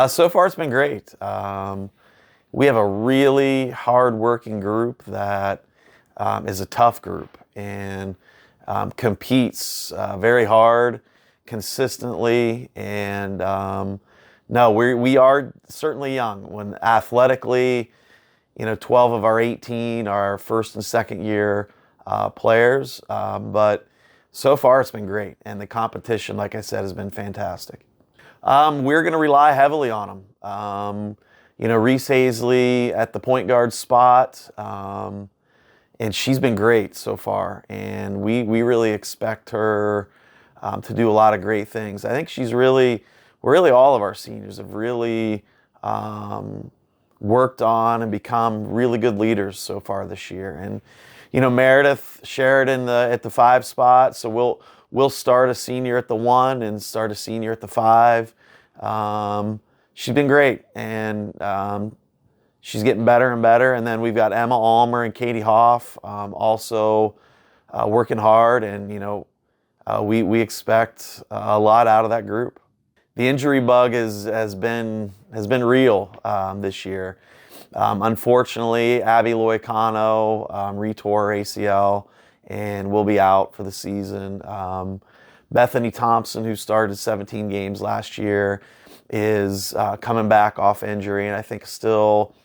So far, it's been great. We have a really hard-working group that is a tough group and competes very hard, consistently. And no, we are certainly young. When athletically, 12 of our 18 are first and second year players. But so far, it's been great, and the competition, like I said, has been fantastic. We're going to rely heavily on them. Reese Hazley at the point guard spot, and she's been great so far. And we really expect her to do a lot of great things. I think really all of our seniors have really worked on and become really good leaders so far this year. And Meredith Sheridan at the 5 spot, so we'll start a senior at the 1 and start a senior at the 5. She's been great, and she's getting better and better. And then we've got Emma Almer and Katie Hoff also working hard, and we expect a lot out of that group. The injury bug has been real this year. Unfortunately, Abby Loicano retore her ACL and will be out for the season. Bethany Thompson, who started 17 games last year, is coming back off injury, and I think still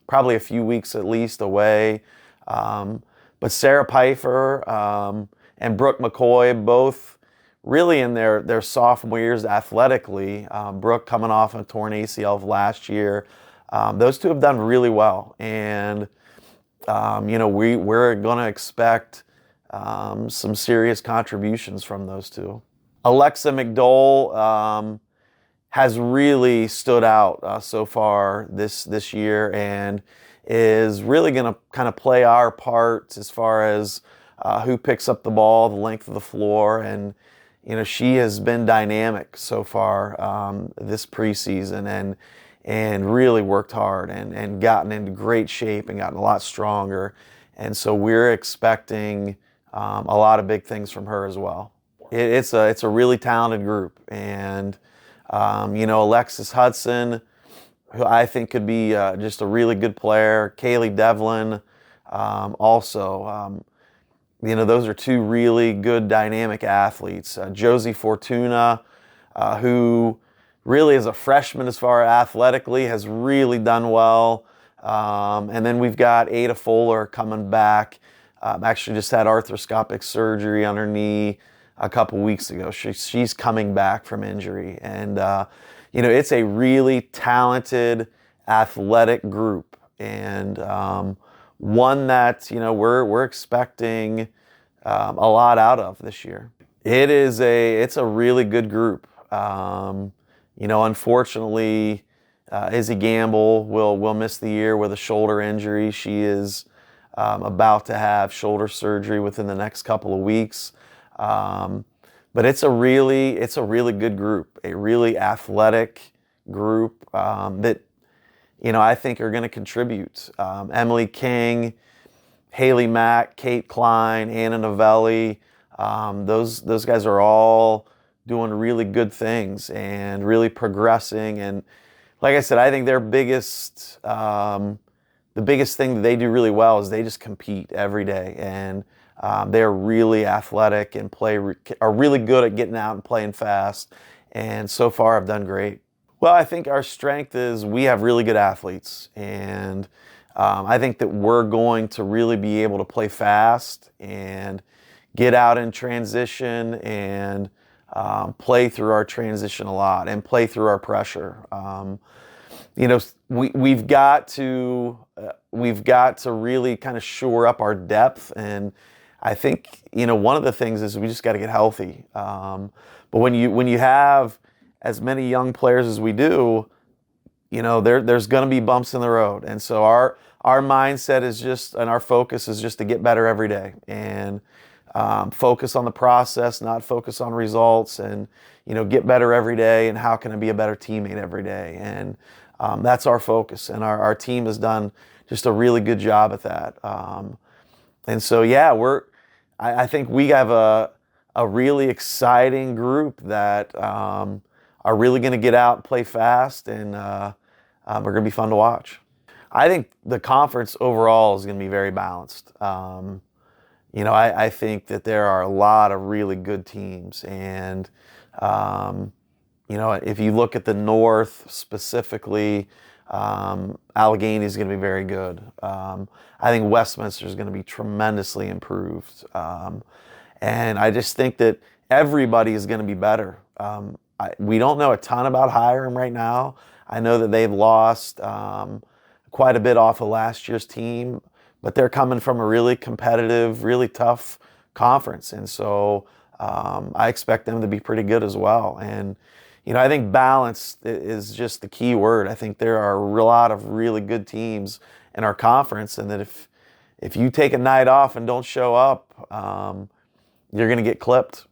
probably a few weeks at least away. But Sarah Pfeiffer and Brooke McCoy, both really in their sophomore years athletically. Brooke coming off a torn ACL of last year. Those two have done really well, and we're going to expect some serious contributions from those two. Alexa McDole has really stood out so far this year, and is really going to kind of play our part as far as who picks up the ball, the length of the floor. And she has been dynamic so far this preseason, and really worked hard and gotten into great shape and gotten a lot stronger. And so we're expecting a lot of big things from her as well. It's a really talented group, and Alexis Hudson, who I think could be just a really good player. Kaylee Devlin, also. Those are two really good dynamic athletes. Josie Fortuna, who really is a freshman as far as athletically, has really done well. And then we've got Ada Fuller coming back. Actually just had arthroscopic surgery on her knee a couple weeks ago. She's coming back from injury. And, it's a really talented, athletic group. And one that, we're expecting a lot out of this year. It's a really good group. Unfortunately, Izzy Gamble will miss the year with a shoulder injury. She is about to have shoulder surgery within the next couple of weeks. But it's a really good group, a really athletic group that I think are going to contribute. Emily King, Haley Mack, Kate Klein, Anna Novelli, those guys are all doing really good things and really progressing. And like I said, I think their the biggest thing that they do really well is they just compete every day, and they're really athletic and are really good at getting out and playing fast. And so far, have done great. Well, I think our strength is we have really good athletes, and I think that we're going to really be able to play fast and get out in transition and play through our transition a lot and play through our pressure. We've got to really kind of shore up our depth, and I think one of the things is we just got to get healthy. But when you have as many young players as we do, there's going to be bumps in the road, and so our mindset is and our focus is just to get better every day and focus on the process, not focus on results, and get better every day. And how can I be a better teammate every day? And that's our focus, and our team has done just a really good job at that. And so I think we have a really exciting group that are really going to get out and play fast, and are going to be fun to watch. I think the conference overall is going to be very balanced. I think that there are a lot of really good teams, and if you look at the North specifically, Allegheny is going to be very good. I think Westminster is going to be tremendously improved, and I just think that everybody is going to be better. We don't know a ton about Hiram right now. I know that they've lost quite a bit off of last year's team, but they're coming from a really competitive, really tough conference, and so I expect them to be pretty good as well. And I think balance is just the key word. I think there are a lot of really good teams in our conference, and that if you take a night off and don't show up, you're going to get clipped.